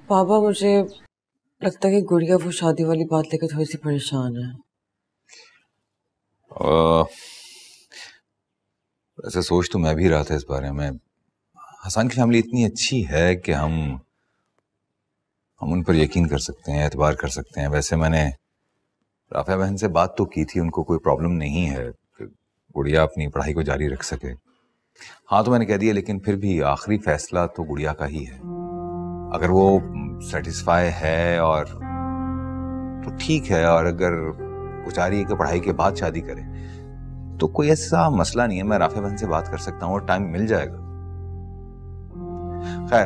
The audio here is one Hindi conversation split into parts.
पापा मुझे लगता है कि गुड़िया वो शादी वाली बात लेकर थोड़ी सी परेशान है। ऐसे सोच तो मैं भी रहा था इस बारे में। हसन की फैमिली इतनी अच्छी है कि हम उन पर यकीन कर सकते हैं, एतबार कर सकते हैं। वैसे मैंने राफिया बहन से बात तो की थी, उनको कोई प्रॉब्लम नहीं है कि गुड़िया अपनी पढ़ाई को जारी रख सके। हाँ तो मैंने कह दिया, लेकिन फिर भी आखिरी फैसला तो गुड़िया का ही है। अगर वो सेटिस्फाई है और तो ठीक है, और अगर वो चाह रही है कि पढ़ाई के बाद शादी करे तो कोई ऐसा मसला नहीं है। मैं राफिया बहन से बात कर सकता हूँ और टाइम मिल जाएगा। खैर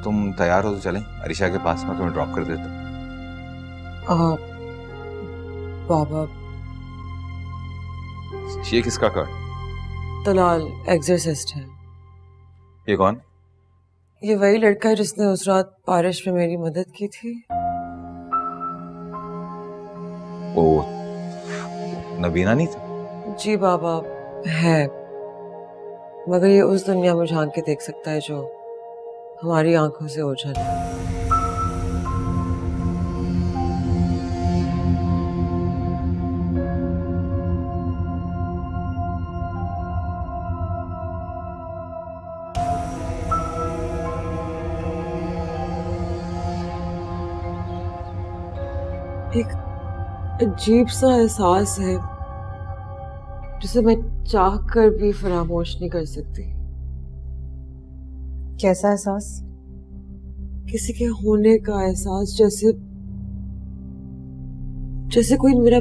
तुम तैयार हो तो चलें अरीशा के पास, मैं तुम्हें ड्रॉप कर देता हूँ। बाबा ये किसका कार्ड? तलाल एग्जॉर्सिस्ट है। ये कौन? ये वही लड़का है जिसने उस रात बारिश में मेरी मदद की थी। ओ नबीना नहीं था? जी बाबा है, मगर ये उस दुनिया में झांक के देख सकता है जो हमारी आंखों से ओझल है। एक अजीब सा एहसास है जिसे मैं चाह कर भी फरामोश नहीं कर सकती। कैसा एहसास? किसी के होने का एहसास, जैसे जैसे कोई मेरा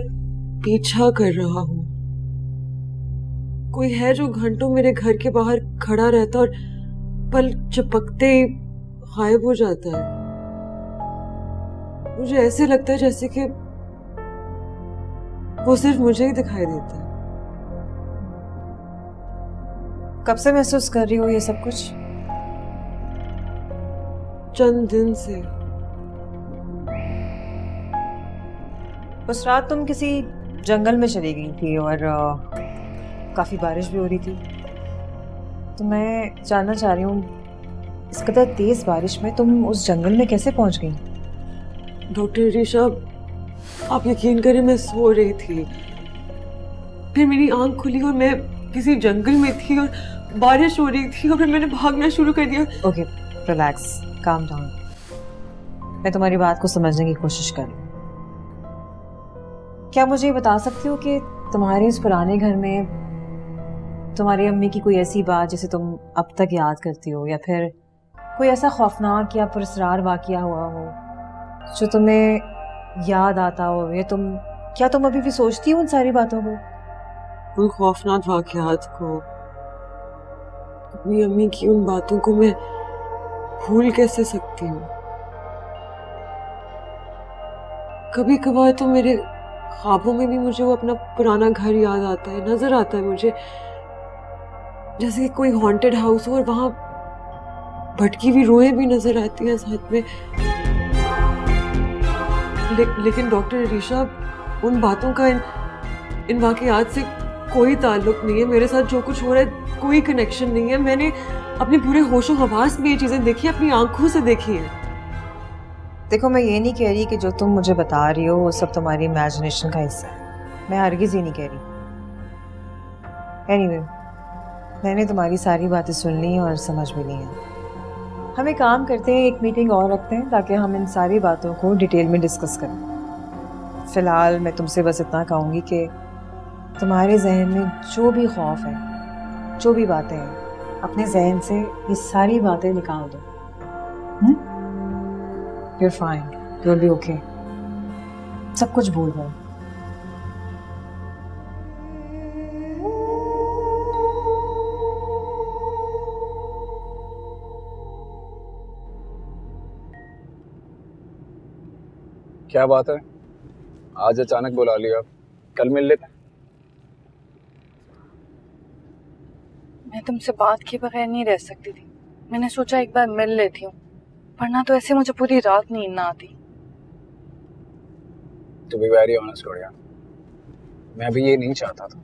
पीछा कर रहा हो। कोई है जो घंटों मेरे घर के बाहर खड़ा रहता और पल झपकते ही गायब हो जाता है। मुझे ऐसे लगता है जैसे कि वो सिर्फ मुझे ही दिखाई देता है। कब से महसूस कर रही हो ये सब कुछ? चंद दिन से। उस रात तुम किसी जंगल में चली गई थी और काफी बारिश भी हो रही थी। तो मैं जानना चाह रही हूँ, इस कदर तेज बारिश में तुम उस जंगल में कैसे पहुंच गई? डॉक्टर अरीशा, आप यकीन करें मैं सो रही थी, फिर मेरी आंख खुली और मैं किसी जंगल में थी और बारिश हो रही थी और फिर मैंने भागना शुरू कर दिया। Okay, relax, calm down. मैं तुम्हारी बात को समझने की कोशिश कर रही हूँ। क्या मुझे ये बता सकती हो कि तुम्हारे इस पुराने घर में तुम्हारी अम्मी की कोई ऐसी बात जिसे तुम अब तक याद करती हो, या फिर कोई ऐसा खौफनाक या पुरस्रार वाकया हुआ हो जो तुम्हें याद आता हो, या क्या तुम अभी भी सोचती हो उन सारी बातों को? उन खौफनाक वाकयात को, अपनी अम्मी की उन बातों को मैं भूल कैसे सकती हूँ? कभी कभार तो मेरे ख्वाबों में भी मुझे वो अपना पुराना घर याद आता है, नजर आता है मुझे, जैसे कि कोई हॉन्टेड हाउस हो और वहां भटकी हुई रूहें भी नजर आती हैं साथ में। लेकिन डॉक्टर अरीशा, उन बातों का इन वाकयात से कोई ताल्लुक नहीं है। मेरे साथ जो कुछ हो रहा है कोई कनेक्शन नहीं है। मैंने अपने पूरे होशो हवास में ये चीजें देखी, अपनी आंखों से देखी है। देखो, मैं ये नहीं कह रही कि जो तुम मुझे बता रही हो वो सब तुम्हारी इमेजिनेशन का हिस्सा है, मैं हरगिज़ ये नहीं कह रही। एनीवे, मैंने तुम्हारी सारी बातें सुन ली और समझ भी ली हैं। हम एक काम करते हैं, एक मीटिंग और रखते हैं ताकि हम इन सारी बातों को डिटेल में डिस्कस करें। फ़िलहाल मैं तुमसे बस इतना कहूँगी कि तुम्हारे जहन में जो भी खौफ है, जो भी बातें हैं, अपने जहन से ये सारी बातें निकाल दो। You're fine, you'll be okay. सब कुछ भूल जाओ। क्या बात है, आज अचानक बुला लिया? कल मिल लेते। मैं तुमसे बात किए बगैर नहीं रह सकती थी। मैंने सोचा एक बार मिल लेती हूँ, वरना तो ऐसे मुझे पूरी रात नींद ना आती। टू बी वेरी ऑनेस्ट गुड़िया, मैं भी ये नहीं चाहता था।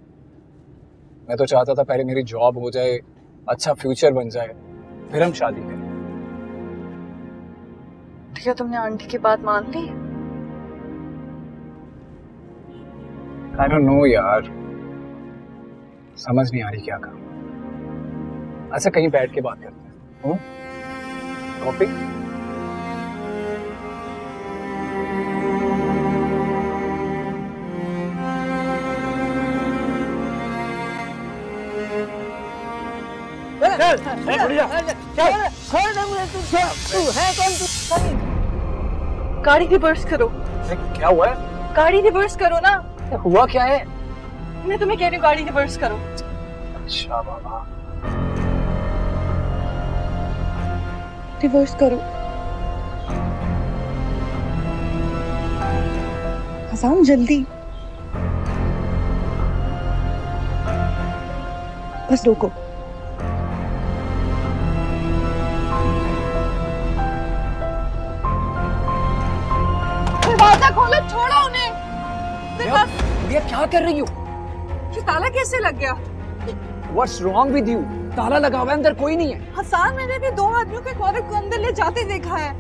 मैं तो चाहता था पहले मेरी जॉब हो जाए, अच्छा फ्यूचर बन जाए, फिर हम शादी करें। तो क्या तुमने आंटी की बात मान ली? I don't know यार, समझ नहीं आ रही क्या करूं। अच्छा कहीं बैठ के बात करते हैं। कॉफी? गाड़ी रिवर्स करो। क्या हुआ है? गाड़ी रिवर्स करो ना। हुआ क्या है? मैं तुम्हें कह रही हूँ गाड़ी रिवर्स करो। अच्छा बाबा, रिवर्स करो। हसन जल्दी, बस रोको। दरवाजा खोलो, छोड़ो उन्हें। भैया क्या कर रही हो? ये ताला कैसे लग गया? What's wrong with you? ताला लगा हुआ है, अंदर कोई नहीं है। हसन, मैंने भी 2 आदमियों को एक औरत को अंदर ले जाते देखा है।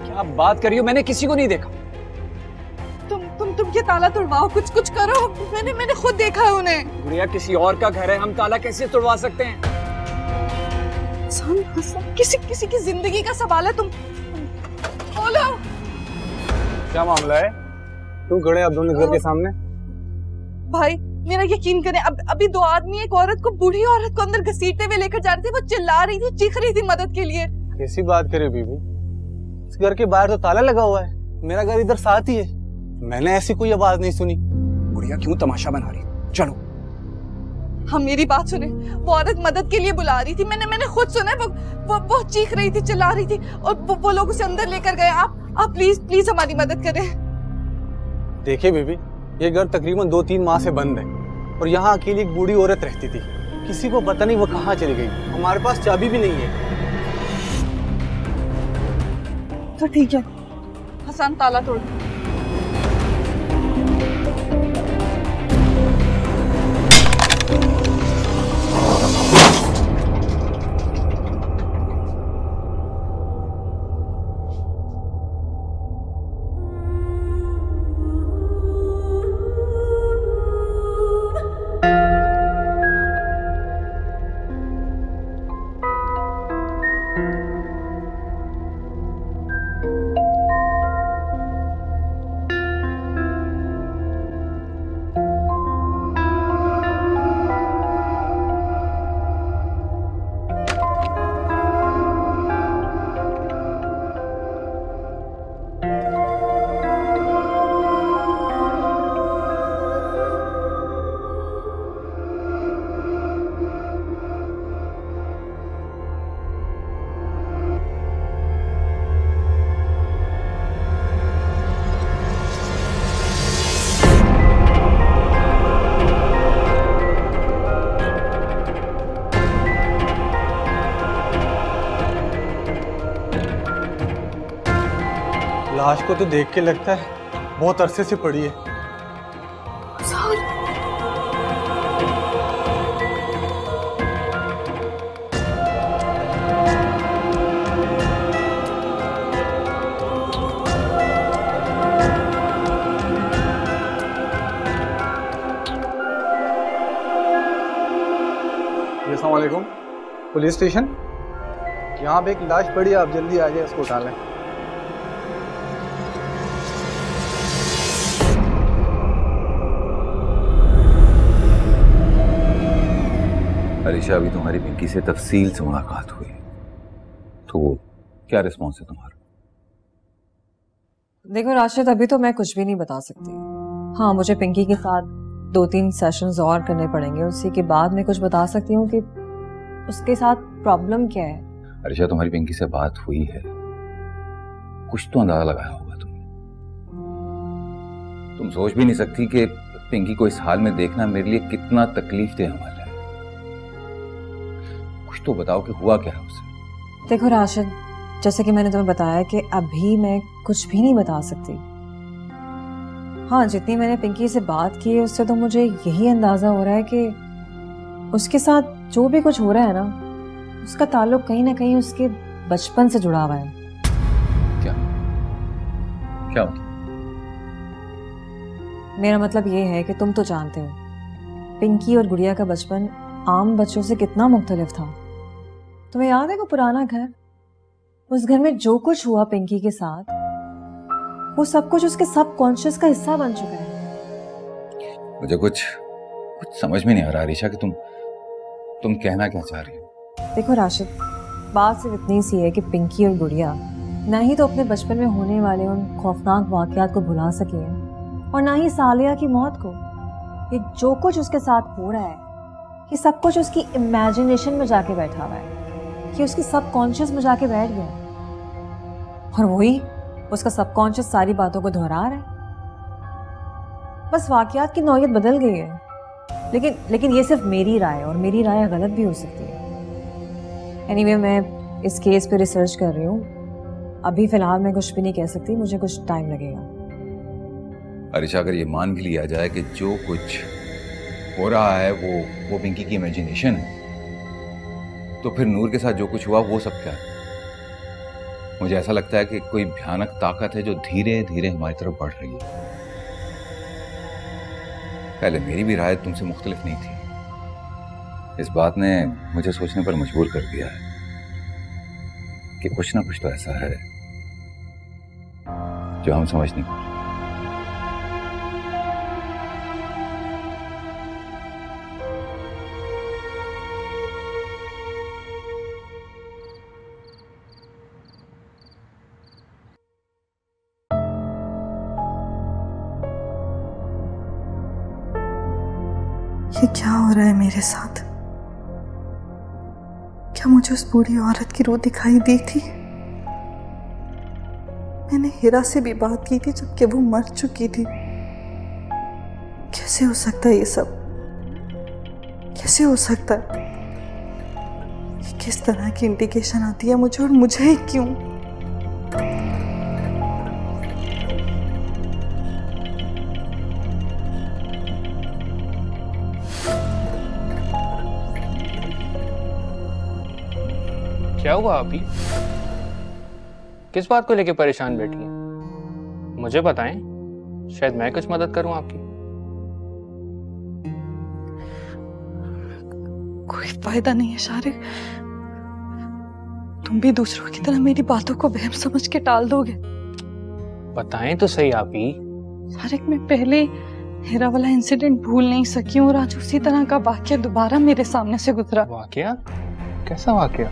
क्या बात कर रही हो? मैंने किसी को नहीं देखा। तुम ये ताला तोड़वाओ, कुछ करो। मैंने खुद देखा है उन्हें। गुड़िया किसी और का घर है, हम ताला कैसे तोड़वा सकते हैं? हसन, किसी की जिंदगी का सवाल है, तुम बोलो। क्या मामला है? क्यों खड़े आप दोनों घर के सामने? भाई मेरा यकीन करें, अभी 2 आदमी एक औरत को, बूढ़ी औरत को अंदर घसीटते हुए लेकर जा रहे थे। वो चिल्ला रही थी, चीख रही थी मदद के लिए। कैसी बात करे बीबी, इस घर के बाहर तो ताला लगा हुआ है, मेरा घर इधर साथ ही है, मैंने ऐसी कोई आवाज नहीं सुनी। गुड़िया क्यों तमाशा बना रही? चलो। हम मेरी बात सुने, वो औरत मदद के लिए बुला रही थी। मैंने खुद सुना, वो चीख रही थी, चिल्ला रही थी, और वो लोग उसे अंदर लेकर गए। आप प्लीज हमारी मदद करें। देखिए बीबी, ये घर तकरीबन 2-3 माह से बंद है और यहाँ अकेली एक बूढ़ी औरत रहती थी। किसी को पता नहीं वो कहाँ चली गई, हमारे पास चाबी भी नहीं है। तो ठीक है, हसन ताला तोड़। लाश को तो देख के लगता है बहुत अरसे से पड़ी है। अस्सलाम वालेकुम, पुलिस स्टेशन। यहाँ पे एक लाश पड़ी है, आप जल्दी आ जाए, उसको उठा लें। अरीशा, अभी तुम्हारी पिंकी से तफसील से मुलाकात हुई, तो क्या रिस्पॉन्स है तुम्हारा? देखो राशिद, अभी तो मैं कुछ भी नहीं बता सकती। हाँ, मुझे पिंकी के साथ 2-3 सेशंस और करने पड़ेंगे, उसी के बाद मैं कुछ बता सकती हूँ कि उसके साथ प्रॉब्लम क्या है। अरीशा, तुम्हारी पिंकी से बात हुई है, कुछ तो अंदाजा लगाया होगा तुमने। तुम सोच भी नहीं सकती कि पिंकी को इस हाल में देखना मेरे लिए कितना तकलीफ दे अमल है। कुछ तो बताओ कि हुआ क्या है उसे। देखो राशिद, जैसे कि मैंने तुम्हें बताया कि अभी मैं कुछ भी नहीं बता सकती। हाँ, जितनी मैंने पिंकी से बात की है उससे तो मुझे यही अंदाजा हो रहा है कि उसके साथ जो भी कुछ हो रहा है ना, उसका ताल्लुक कहीं ना कहीं उसके बचपन से जुड़ा हुआ है। क्या मतलब? मेरा मतलब ये है कि तुम तो जानते हो पिंकी और गुड़िया का बचपन आम बच्चों से कितना मुख्तलिफ था। तुम्हें याद है वो पुराना घर? उस घर में जो कुछ हुआ पिंकी के साथ, वो सब कुछ उसके सबकॉन्शियस का हिस्सा बन चुका है। मुझे कुछ समझ में नहीं आ रहा आरिशा कि तुम कहना क्या चाह रही हो? देखो राशिद, बात सिर्फ इतनी सी है कि पिंकी और गुड़िया ना ही तो अपने बचपन में होने वाले उन खौफनाक वाकयात को भुला सके हैं और ना ही सालिया की मौत को। ये जो कुछ उसके साथ हो रहा है, ये सब कुछ उसकी इमेजिनेशन में जाके बैठा हुआ है, कि उसकी सबकॉन्शियस में जाके बैठ गया और वही उसका सबकॉन्शियस सारी बातों को दोहरा रहा है। बस वाकयात की नौयत बदल गई है, लेकिन ये सिर्फ मेरी राय है और मेरी राय गलत भी हो सकती है। एनीवे, मैं इस केस पे रिसर्च कर रही हूँ। अभी फिलहाल मैं कुछ भी नहीं कह सकती, मुझे कुछ टाइम लगेगा। आरिशा, अगर ये मान भी लिया जाए कि जो कुछ हो रहा है वो पिंकी की इमेजिनेशन है, तो फिर नूर के साथ जो कुछ हुआ वो सब क्या है? मुझे ऐसा लगता है कि कोई भयानक ताकत है जो धीरे धीरे हमारी तरफ बढ़ रही है। पहले मेरी भी राय तुमसे मुख्तलिफ नहीं थी। इस बात ने मुझे सोचने पर मजबूर कर दिया है कि कुछ ना कुछ तो ऐसा है जो हम समझ नहीं पा रहे। ये क्या हो रहा है मेरे साथ? क्या मुझे उस बूढ़ी औरत की रूह दिखाई दी थी? मैंने हीरा से भी बात की थी जबकि वो मर चुकी थी। कैसे हो सकता है ये सब? कैसे हो सकता है? ये किस तरह की इंडिकेशन आती है मुझे, और मुझे ही क्यों? क्या हुआ अभी? किस बात को लेके परेशान बैठी हैं? मुझे बताएं, शायद मैं कुछ मदद करूं आपकी। कोई फायदा नहीं है शारिक, तुम भी दूसरों की तरह मेरी बातों को वहम समझ के टाल दोगे। बताएं तो सही आप ही। शारिक, मैं पहले हीरा वाला इंसिडेंट भूल नहीं सकी हूँ और आज उसी तरह का वाकया दोबारा मेरे सामने से गुजरा। वाकया? कैसा वाकया?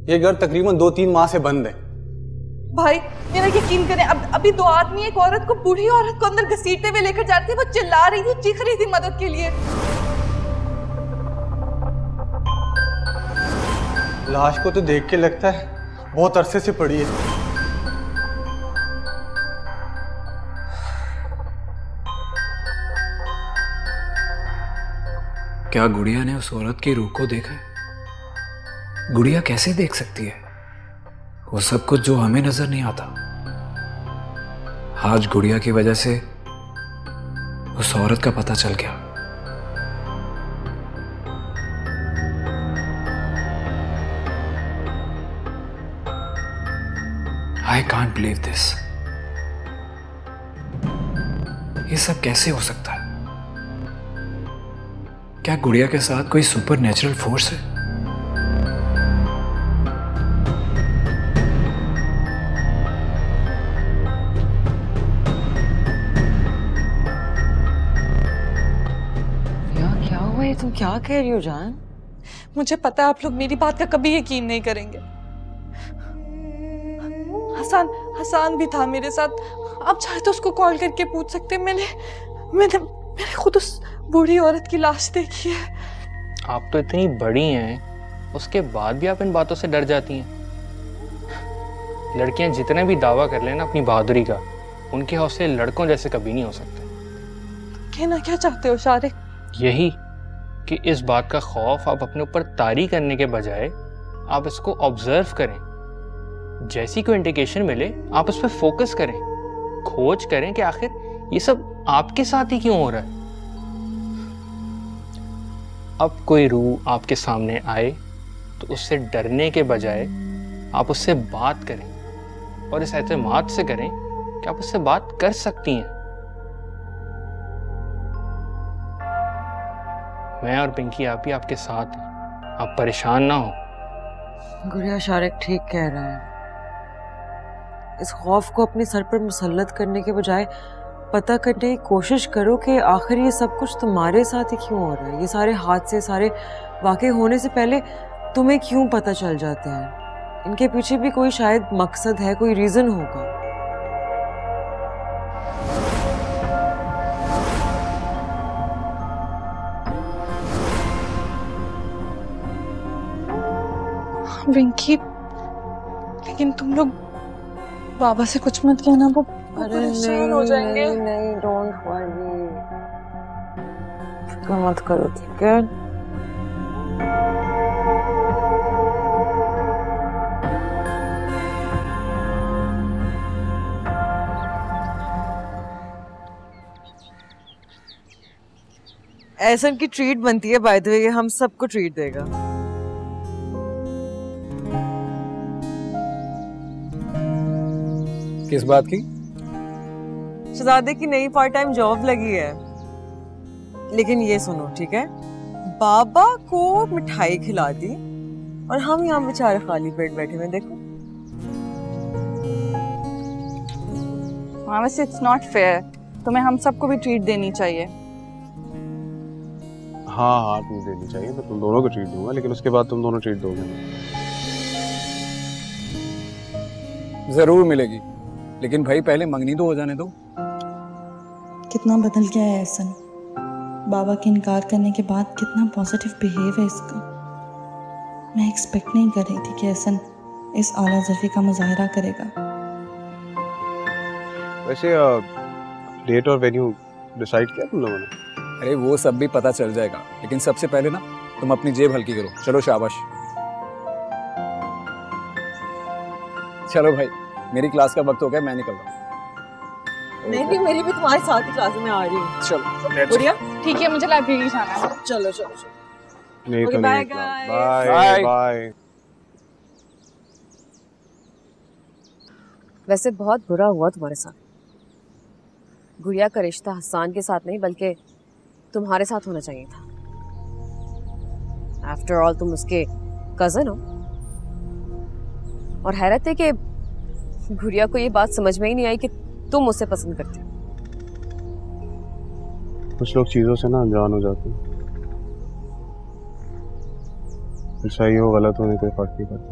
ये घर तकरीबन 2-3 माह से बंद है। भाई मेरा यकीन करें, अभी दो आदमी एक औरत को, बूढ़ी औरत को अंदर घसीटते हुए लेकर जा रहे थे। वो चिल्ला रही थी, चीख रही थी मदद के लिए। लाश को तो देख के लगता है बहुत अरसे से पड़ी है। क्या गुड़िया ने उस औरत की रूह को देखा है? गुड़िया कैसे देख सकती है वो सब कुछ जो हमें नजर नहीं आता? आज गुड़िया की वजह से उस औरत का पता चल गया। I can't believe this. ये सब कैसे हो सकता है? क्या गुड़िया के साथ कोई सुपर नेचुरल फोर्स है? तुम क्या कह रही हो जान? मुझे पता है आप लोग मेरी बात का कभी यकीन नहीं करेंगे। हसान भी था मेरे साथ, आप चाहे तो उसको कॉल करके पूछ सकते हैं। मैंने खुद उस बूढ़ी औरत की लाश देखी है। आप तो इतनी बड़ी हैं, उसके बाद भी आप इन बातों से डर जाती हैं। लड़कियां जितने भी दावा कर लेना अपनी बहादुरी का, उनके हौसले लड़कों जैसे कभी नहीं हो सकते। कहना क्या चाहते हो शारिक? यही कि इस बात का खौफ आप अपने ऊपर तारी करने के बजाय आप इसको ऑब्जर्व करें। जैसी कोई इंडिकेशन मिले आप उस पर फोकस करें, खोज करें कि आखिर ये सब आपके साथ ही क्यों हो रहा है। अब कोई रूह आपके सामने आए तो उससे डरने के बजाय आप उससे बात करें, और इस एतमाद से करें कि आप उससे बात कर सकती हैं। मैं और पिंकी आप ही आपके साथ हैं, आप परेशान ना हो। गुड़िया, शारिक ठीक कह रहा है। इस खौफ को अपने सर पर मुसल्लत करने के बजाय पता करने की कोशिश करो कि आखिर ये सब कुछ तुम्हारे साथ ही क्यों हो रहा है। ये सारे हादसे, सारे वाक़े होने से पहले तुम्हें क्यों पता चल जाते हैं। इनके पीछे भी कोई शायद मकसद है, कोई रीज़न होगा। विंकी, लेकिन तुम लोग बाबा से कुछ मत कहना, वो परेशान हो जाएंगे। नहीं, डोंट वरी, फिक्र मत करो, ठीक है? एहसन की ट्रीट बनती है, बाय द वे, ये हम सबको ट्रीट देगा। किस बात की? शहजादे की नई पार्ट टाइम जॉब लगी है। लेकिन ये सुनो, ठीक है, बाबा को मिठाई खिला दी और हम यहाँ बेचारे खाली पेट बैठे हुए, देखो। हाँ, वैसे इट्स नॉट फेयर, तुम्हें हम सबको भी ट्रीट देनी चाहिए। हाँ, ट्रीट देनी चाहिए, तो तुम दोनों को ट्रीट दूंगा, लेकिन उसके बाद तुम दोनों ट्रीट दोगे। जरूर मिलेगी, लेकिन भाई पहले मंगनी तो हो जाने दो। कितना बदल गया है एहसन। बाबा के इनकार करने के बाद कितना पॉजिटिव बिहेव है इसका। मैं एक्सपेक्ट नहीं कर रही थी कि एहसन इस आला ज़र्फ़ी का मुजाहरा करेगा। वैसे डेट और वेन्यू डिसाइड किया तुम लोगों ने? अरे वो सब भी पता चल जाएगा, लेकिन सबसे पहले ना तुम अपनी जेब हल्की करो। चलो शाबाश। चलो भाई, मेरी क्लास का वक्त हो गया, मैं निकल रहा हूँ। नहीं, मेरी भी तुम्हारे साथ ही क्लास में आ रही हूँ। चलो बढ़िया, ठीक है, मुझे लाइब्रेरी जाना है। चलो। नहीं तो बाय नहीं। Bye bye. वैसे बहुत बुरा हुआ तुम्हारे साथ। गुड़िया का रिश्ता हसन के साथ नहीं बल्कि तुम्हारे साथ होना चाहिए था। आफ्टर ऑल तुम उसके कजन हो। और हैरत है कि गुड़िया को ये बात समझ में ही नहीं आई कि तुम उसे पसंद करते हो। कुछ लोग चीजों से ना अनजान हो जाते हैं। सही हो गलत होने कोई फर्क नहीं पड़ता।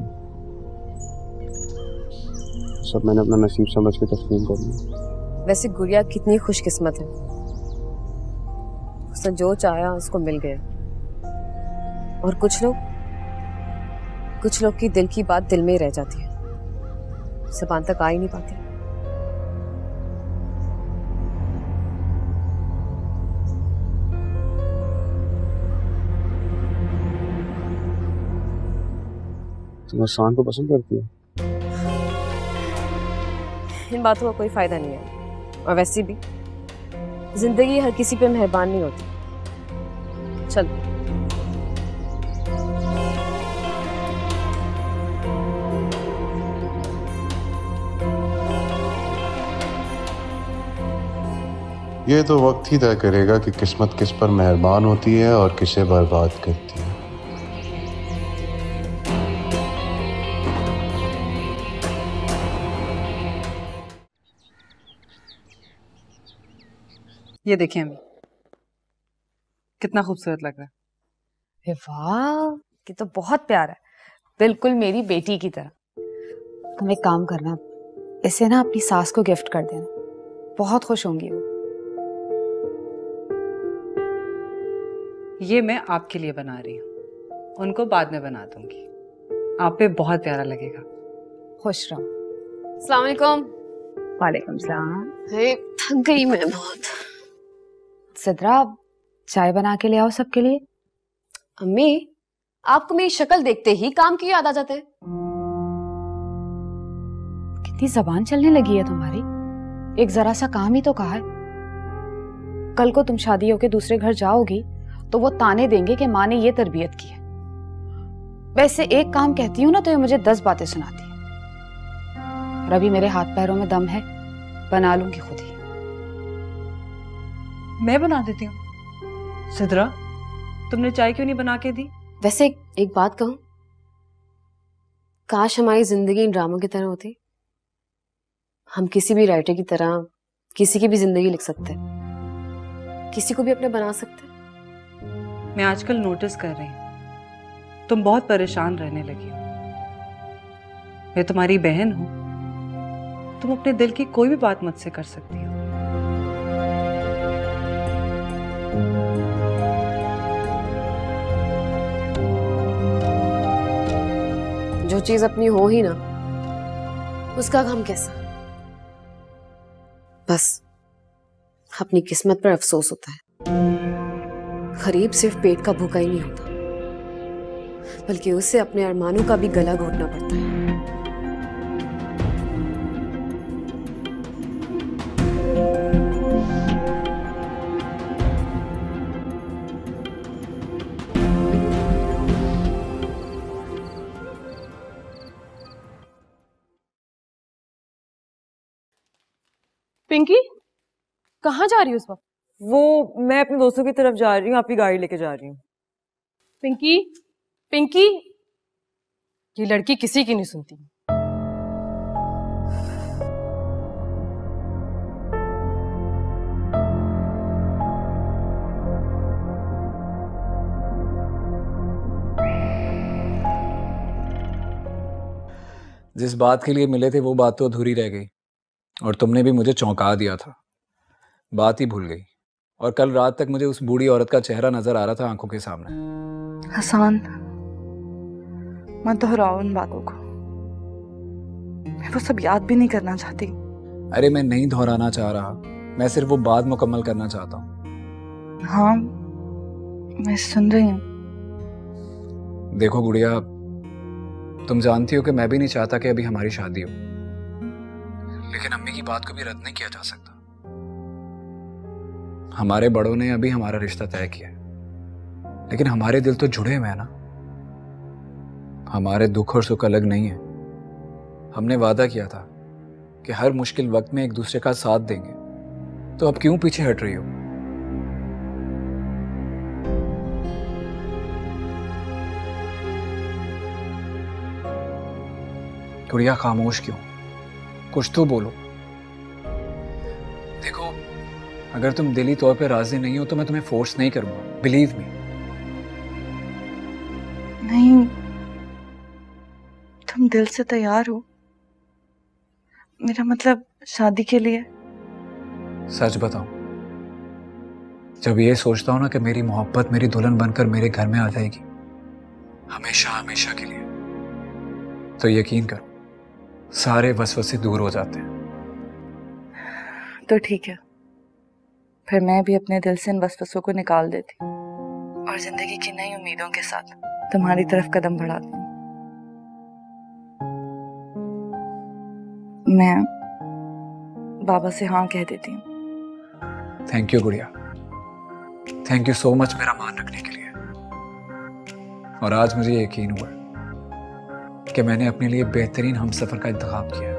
सब मैंने अपना नसीब समझ के तस्लीम कर लिया। वैसे गुड़िया कितनी खुशकिस्मत है, उसने जो चाहा उसको मिल गया। और कुछ लोग की दिल की बात दिल में ही रह जाती है, ज़बान तक आ ही नहीं पाती। तुम हसन को पसंद करती हो? इन बातों का कोई फायदा नहीं है, और वैसे भी जिंदगी हर किसी पे मेहरबान नहीं होती। चल ये तो वक्त ही तय करेगा कि किस्मत किस पर मेहरबान होती है और किसे बर्बाद करती है। ये देखें अम्मी, कितना खूबसूरत लग रहा है। वाह, ये तो बहुत प्यारा है, बिल्कुल मेरी बेटी की तरह। तुम एक काम करना, इसे ना अपनी सास को गिफ्ट कर देना, बहुत खुश होंगी वो। ये मैं आपके लिए बना रही हूँ, उनको बाद में बना दूंगी। आप पे बहुत प्यारा लगेगा। खुश रहो। अस्सलाम वालेकुम। वालेकुम सलाम। थक गई मैं बहुत। सिद्रा, चाय बना के ले आओ सबके लिए। अम्मी, आपको मेरी शक्ल देखते ही काम की याद आ जाते हैं। कितनी जबान चलने लगी है तुम्हारी, एक जरा सा काम ही तो कहा है। कल को तुम शादी होके दूसरे घर जाओगी तो वो ताने देंगे कि माँ ने ये तरबियत की है। वैसे एक काम कहती हूँ ना तो ये मुझे 10 बातें सुनाती है। और अभी मेरे हाथ पैरों में दम है, बना लूंगी खुद ही। मैं बना देती हूँ। सिद्रा, तुमने चाय क्यों नहीं बना के दी? वैसे एक बात कहूं, काश हमारी जिंदगी इन ड्रामों की तरह होती। हम किसी भी राइटर की तरह किसी की भी जिंदगी लिख सकते, किसी को भी अपने बना सकते। मैं आजकल नोटिस कर रही हूँ तुम बहुत परेशान रहने लगी हो। मैं तुम्हारी बहन हूं, तुम अपने दिल की कोई भी बात मुझसे कर सकती हो। जो चीज अपनी हो ही ना, उसका गम कैसा। बस अपनी किस्मत पर अफसोस होता है। गरीब सिर्फ पेट का भूखा ही नहीं होता, बल्कि उसे अपने अरमानों का भी गला घोटना पड़ता है। पिंकी, कहाँ जा रही हो इस वक्त? वो मैं अपने दोस्तों की तरफ जा रही हूँ, आपकी गाड़ी लेके जा रही हूँ। पिंकी, पिंकी, ये लड़की किसी की नहीं सुनती। जिस बात के लिए मिले थे वो बात तो अधूरी रह गई, और तुमने भी मुझे चौंका दिया था। बात ही भूल गई, और कल रात तक मुझे उस बूढ़ी औरत का चेहरा नजर आ रहा था आंखों के सामने। हसन, मत दोहराओ उन बातों को। मैं वो सब याद भी नहीं करना चाहती। अरे मैं नहीं दोहराना चाह रहा, मैं सिर्फ वो बात मुकम्मल करना चाहता हूँ। हाँ, मैं सुन रही हूँ। देखो गुड़िया, तुम जानती हो कि मैं भी नहीं चाहता कि अभी हमारी शादी हो, लेकिन अम्मी की बात को भी रद्द नहीं किया जा सकता। हमारे बड़ों ने अभी हमारा रिश्ता तय किया, लेकिन हमारे दिल तो जुड़े हुए हैं ना। हमारे दुख और सुख अलग नहीं है। हमने वादा किया था कि हर मुश्किल वक्त में एक दूसरे का साथ देंगे, तो अब क्यों पीछे हट रही हो? गुड़िया, खामोश क्यों? कुछ तो बोलो। देखो, अगर तुम दिली तौर पे राजी नहीं हो तो मैं तुम्हें फोर्स नहीं करूंगा, बिलीव मी। नहीं, तुम दिल से तैयार हो? मेरा मतलब शादी के लिए। सच बताऊं, जब ये सोचता हूं ना कि मेरी मोहब्बत मेरी दुल्हन बनकर मेरे घर में आ जाएगी हमेशा हमेशा के लिए, तो यकीन करो सारे वसवसे दूर हो जाते हैं। तो ठीक है, फिर मैं भी अपने दिल से इन वसवसों को निकाल देती हूँ और जिंदगी की नई उम्मीदों के साथ तुम्हारी तरफ कदम बढ़ाती हूँ। मैं बाबा से हाँ कह देती हूँ। थैंक यू गुड़िया, थैंक यू सो मच मेरा मान रखने के लिए। और आज मुझे यकीन हुआ कि मैंने अपने लिए बेहतरीन हमसफर का इंतखाब किया।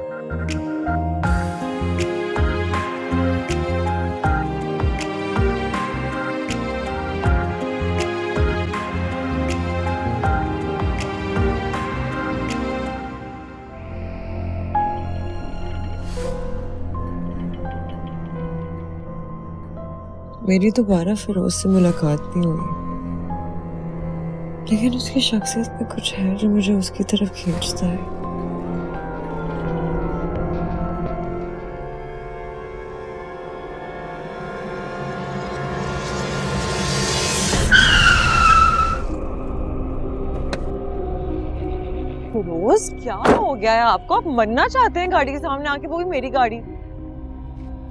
मेरी दोबारा फिरोज से मुलाकात नहीं हुई, लेकिन उसकी शख्सियत में कुछ है जो मुझे उसकी तरफ खींचता है। फिरोज, क्या हो गया है आपको? आप मरना चाहते हैं गाड़ी के सामने आके, वो भी मेरी गाड़ी।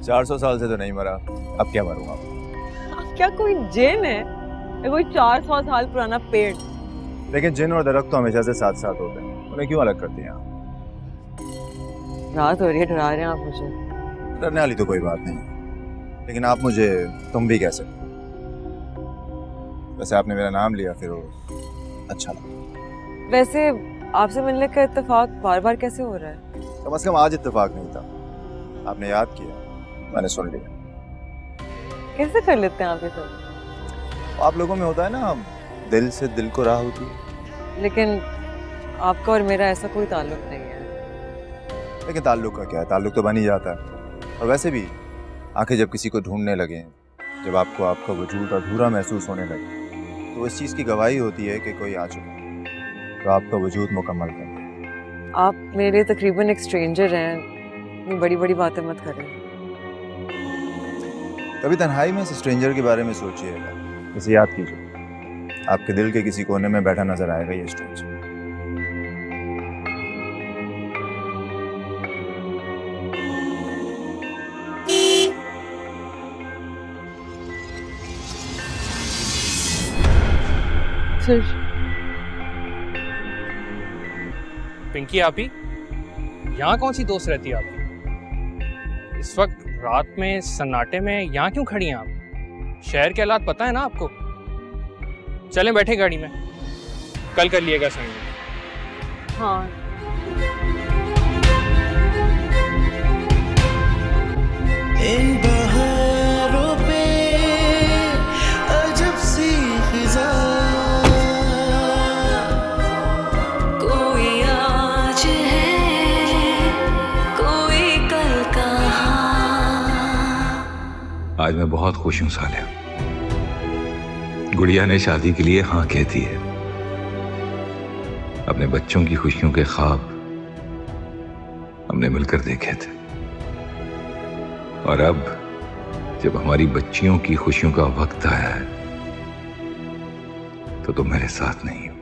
400 साल से तो नहीं मरा, अब क्या मरूंगा? क्या कोई जिन है? कोई 400 साल पुराना पेड़। लेकिन जिन और दरख्त तो हमेशा से साथ साथ होते हैं, उन्हें क्यों अलग करती हैं आप? रात हो रही है, डरा रहे हैं आप मुझे। डरने वाली तो कोई बात नहीं, लेकिन आप मुझे तुम भी कह सकते। वैसे आपने मेरा नाम लिया, फिर वो अच्छा लगा। वैसे आपसे मिलने का इत्तेफाक बार बार कैसे हो रहा है? कम से कम आज इत्तेफाक नहीं था, आपने याद किया, मैंने सुन लिया। कैसे कर लेते हैं आप ये सब? आप लोगों में होता है ना, दिल से दिल को राह होती है। लेकिन आपका और मेरा ऐसा कोई ताल्लुक नहीं है। लेकिन ताल्लुक का क्या है, ताल्लुक तो बन ही जाता है। और वैसे भी आंखें जब किसी को ढूंढने लगे, जब आपको आपका वजूद अधूरा महसूस होने लगे, तो इस चीज़ की गवाही होती है कि कोई आ चुका है, तो आपका वजूद मुकम्मल कर। आप मेरे लिए तकरीबन एक स्ट्रेंजर हैं, इतनी बड़ी बड़ी बातें मत करें। कभी तन्हाई में इस स्ट्रेंजर के बारे में सोचिएगा, इसे याद कीजिए, आपके दिल के किसी कोने में बैठा नजर आएगा ये स्ट्रेंजर। फिर पिंकी आप ही यहाँ कौन सी दोस्त रहती है आपकी? इस वक्त रात में सन्नाटे में यहाँ क्यों खड़ी हैं आप? शहर के हालात पता है ना आपको। चलें बैठे गाड़ी में, कल कर लिएगा संग। हाँ इन बहारों पे अजब सी खिज़ा, कोई आज है कोई कल कहाँ। आज मैं बहुत खुश हूँ साले। गुड़िया ने शादी के लिए हाँ कहती है। अपने बच्चों की खुशियों के ख्वाब हमने मिलकर देखे थे, और अब जब हमारी बच्चियों की खुशियों का वक्त आया है तो तुम मेरे साथ नहीं हो।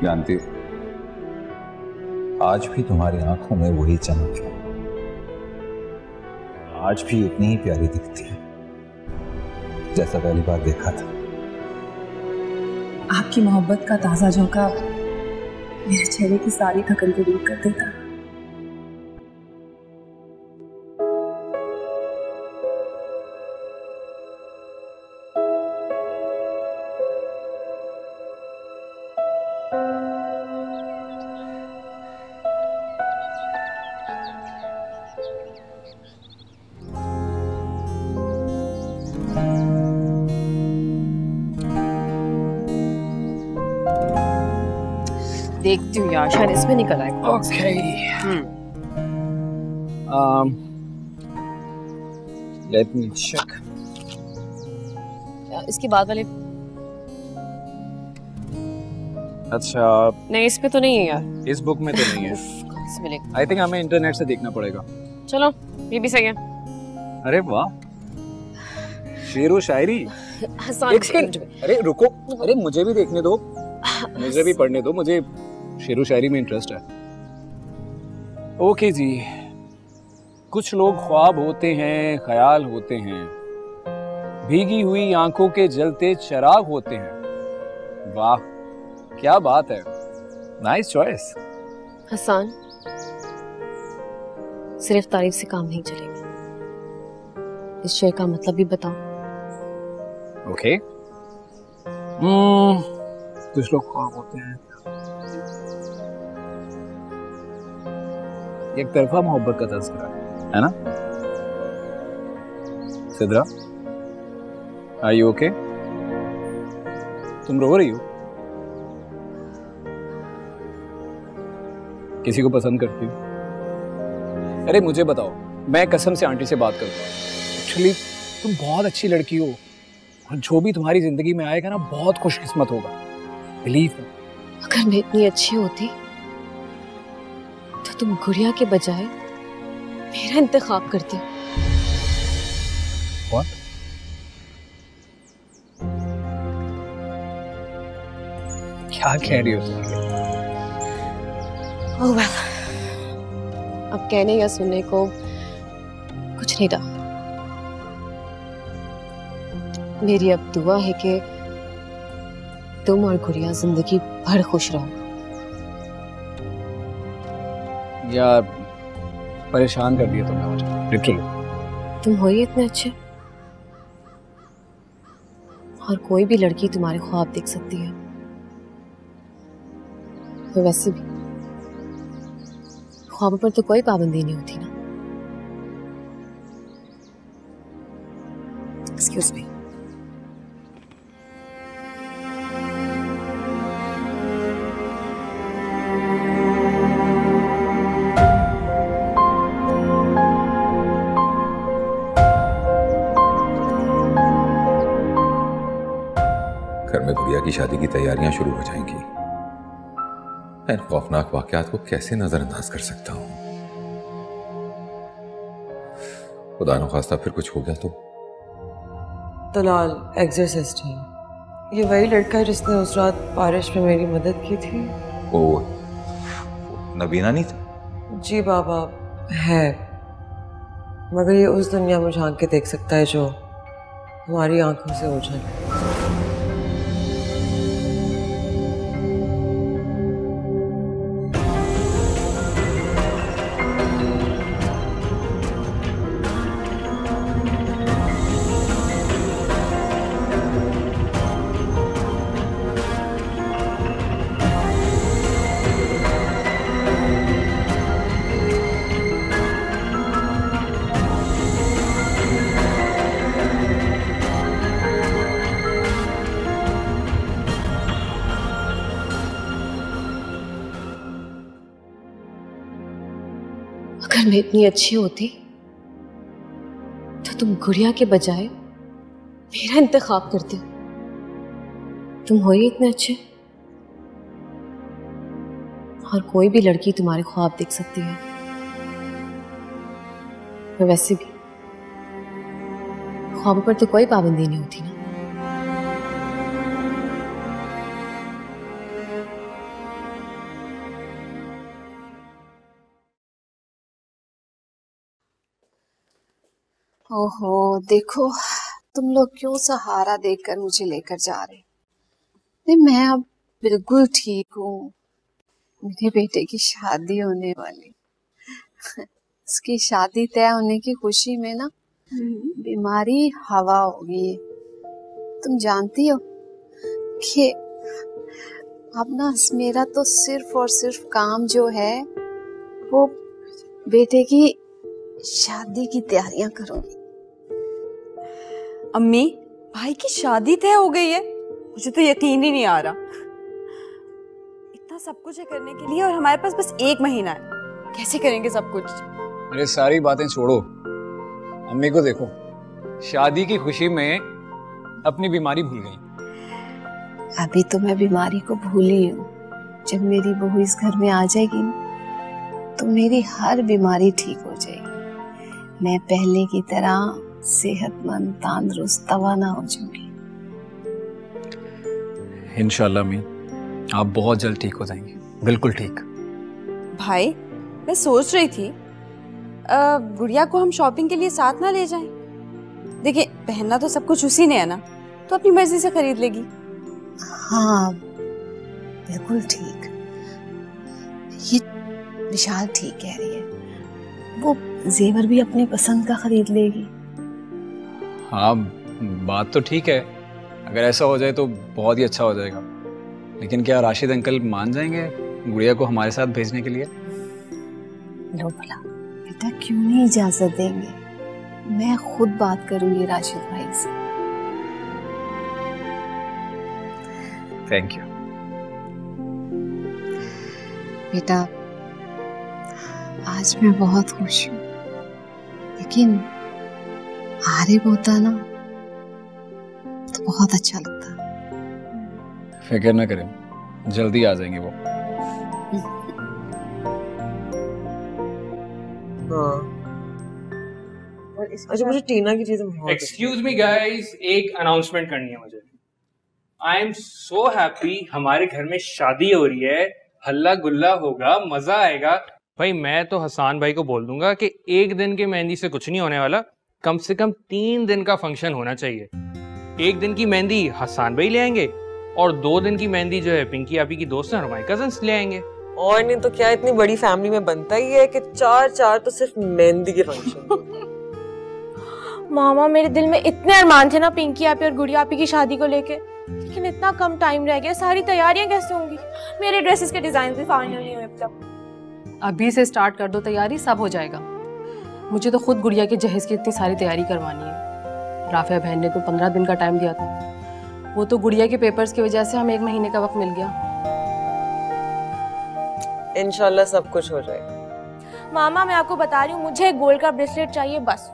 जानती हो, आज भी तुम्हारी आंखों में वही चमक है, आज भी उतनी ही प्यारी दिखती है जैसा पहली बार देखा था। आपकी मोहब्बत का ताज़ा झोंका मेरे चेहरे की सारी थकन को दूर कर देता। देखती हूँ यार, शायद इसमें निकल आए। ओके। Let me check. इसके बाद वाले अच्छा, नहीं इस पे तो नहीं है यार। इस बुक में तो नहीं है। इसमें मिलेगा। आई थिंक हमें इंटरनेट से देखना पड़ेगा। चलो ये भी सही है। अरे वाह, शेर व शायरी। एक सेकंड, अरे रुको, अरे मुझे भी देखने दो, मुझे भी पढ़ने दो, मुझे शेर व शायरी में इंटरेस्ट है। ओके जी। कुछ लोग ख्वाब होते हैं, ख्याल होते हैं, भीगी हुई आंखों के जलते चिराग होते हैं। वाह क्या बात है, नाइस चॉइस। हसन, सिर्फ तारीफ से काम नहीं चलेगा, इस शेर का मतलब भी बताओ। ओके। कुछ लोग ख्वाब होते हैं, एक तरफा मोहब्बत का तज़किरा है ना। Sidra, are you okay? तुम रो रही हो? किसी को पसंद करती हो? अरे मुझे बताओ, मैं कसम से आंटी से बात करूंगा। एक्चुअली तुम बहुत अच्छी लड़की हो, और जो भी तुम्हारी जिंदगी में आएगा ना बहुत खुशकिस्मत होगा, बिलीव मी। अगर मैं इतनी अच्छी होती तो तुम गुड़िया के बजाय मेरा इंतखाब करते। What? क्या कह रही हो तुम? Oh well, अब कहने या सुनने को कुछ नहीं रहा। मेरी अब दुआ है कि तुम और गुड़िया जिंदगी भर खुश रहो। यार परेशान कर दिया तुमने मुझे, लिटरली। तुम हो ही इतने अच्छे। तुम हो ही इतने अच्छे, तो फिर मुझे क्या चाहिए? तुम बहुत अच्छी लड़की हो, और कोई भी लड़की तुम्हारे ख्वाब देख सकती है। तो वैसे भी ख्वाबों पर तो कोई पाबंदी नहीं होती ना। Excuse me. घर में गुड़िया की शादी की तैयारियां शुरू हो जाएंगी। इन खौफनाक वाकयात को कैसे नजरअंदाज कर सकता हूं? खुदा न खास्ता फिर कुछ हो गया तो? तलाल एक्सोसिस्ट है। ये वही लड़का है जिसने उस रात बारिश में मेरी मदद की थी। वो नबीना नहीं था? जी बाबा है, मगर ये उस दुनिया में झांक के देख सकता है जो हमारी आंखों से ओझल है। अगर मैं इतनी अच्छी होती तो तुम गुड़िया के बजाय मेरा इंतखाब करते। तुम हो ही इतने अच्छे, और कोई भी लड़की तुम्हारे ख्वाब देख सकती है। और वैसे भी ख्वाबों पर तो कोई पाबंदी नहीं होती ना। ओहो, देखो तुम लोग क्यों सहारा देकर मुझे लेकर जा रहे। नहीं, मैं अब बिल्कुल ठीक हूँ। मेरे बेटे की शादी होने वाली, उसकी शादी तय होने की खुशी में ना बीमारी हवा हो गई। तुम जानती हो कि अब ना मेरा तो सिर्फ और सिर्फ काम जो है वो बेटे की शादी की तैयारियां करूंगी। अम्मी, भाई की शादी तय हो गई है? मुझे तो यकीन ही नहीं आ रहा। इतना सब कुछ है करने के लिए और हमारे पास बस 1 महीना है। कैसे करेंगे सब कुछ? अरे सारी बातें छोड़ो, अम्मी को देखो, शादी की खुशी में अपनी बीमारी भूल गई। अभी तो मैं बीमारी को भूली हूँ। जब मेरी बहू इस घर में आ जाएगी ना, तो मेरी हर बीमारी ठीक हो जाएगी। मैं पहले की तरह सेहतमंद, तंदुरुस्त, तवाना हो जाऊंगी। इंशाल्लाह अम्मी, आप बहुत जल्द ठीक हो जाएंगी, बिल्कुल ठीक। भाई, मैं सोच रही थी गुड़िया को हम शॉपिंग के लिए साथ ना ले जाएं। देखिए, पहनना तो सब कुछ उसी ने है ना, तो अपनी मर्जी से खरीद लेगी। हाँ, बिल्कुल ठीक। ये विशाल ठीक कह रही है। वो जेवर भी अपनी पसंद का खरीद लेगी। हाँ, बात तो ठीक है। अगर ऐसा हो जाए तो बहुत ही अच्छा हो जाएगा। लेकिन क्या राशिद अंकल मान जाएंगे गुड़िया को हमारे साथ भेजने के लिए? लो भला, बेटा क्यों नहीं इजाजत देंगे? मैं खुद बात करूंगी राशिद भाई से। थैंक यू बेटा, आज मैं बहुत खुश हूँ, लेकिन आरिफ होता ना तो बहुत अच्छा लगता। फिक्र ना करें, जल्दी आ जाएंगे वो। अच्छा, मुझे टीना की चीजें बहुत। एक्सक्यूज मी गाइस, एक अनाउंसमेंट करनी है मुझे। आई एम सो हैप्पी, हमारे घर में शादी हो रही है, हल्ला गुल्ला होगा, मजा आएगा। भाई मैं तो हसन भाई को बोल दूंगा कि 1 दिन के मेहंदी से कुछ नहीं होने वाला, कम से कम 3 दिन का फंक्शन होना चाहिए। 1 दिन की मेहंदी हसन भाई ले आएंगे और 2 दिन की मेहंदी जो है पिंकी आपी की दोस्त है और हमारे कजन्स ले आएंगे। और नहीं तो क्या, इतनी बड़ी फैमिली में बनता ही है कि 4 तो सिर्फ मेहंदी के फंक्शन। मामा मेरे दिल में इतने अरमान थे ना पिंकी आपी और गुड़िया आपी की शादी को लेके, लेकिन इतना कम टाइम रह गया, सारी तैयारियां कैसे होंगी? मेरे ड्रेसेस के डिजाइन भी फाइनल नहीं हुए अब तक। अभी से स्टार्ट कर दो तैयारी, सब हो जाएगा। मुझे तो खुद गुड़िया के जहेज की इतनी सारी तैयारी करवानी है। राफिया बहन ने तो 15 दिन का टाइम दिया था, वो तो गुड़िया के पेपर्स की वजह से हमें 1 महीने का वक्त मिल गया। इंशाल्लाह सब कुछ हो जाएगा। मामा मैं आपको बता रही हूँ, मुझे गोल्ड का ब्रेसलेट चाहिए बस।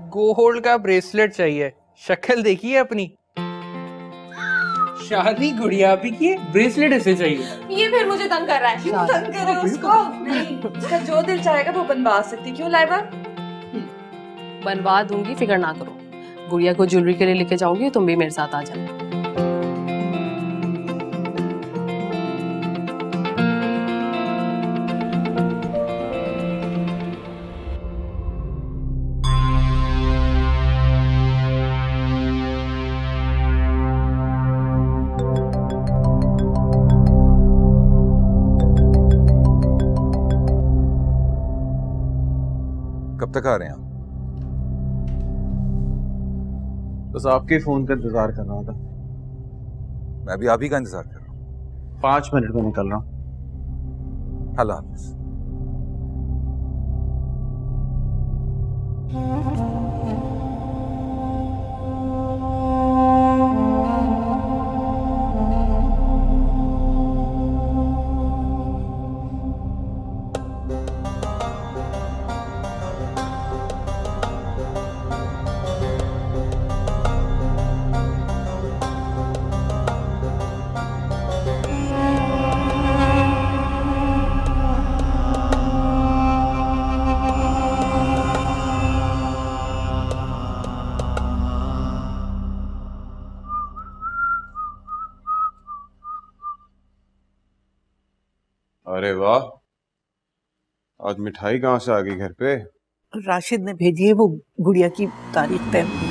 गोल्ड का ब्रेसलेट चाहिए? शक्ल देखिए अपनी, शादी गुड़िया भी की, ब्रेसलेट ऐसे चाहिए। ये फिर मुझे तंग कर रहा है। क्यों तंग करे उसको? नहीं, उसका जो दिल चाहेगा वो बनवा सकती। क्यों लाइबा? बनवा दूंगी, फिक्र ना करो। गुड़िया को ज्वेलरी के लिए लेके जाऊंगी, तुम भी मेरे साथ आ जाना। कब तक आ रहे हैं आप? बस आपके फोन का इंतजार कर रहा था। मैं भी आप ही का इंतजार कर रहा हूँ। 5 मिनट में निकल रहा हूँ। अल्लाह हाफिज। अरे वाह, आज मिठाई कहाँ से आ गई घर पे? राशिद ने भेजी है, वो गुड़िया की तारीख तय हुई।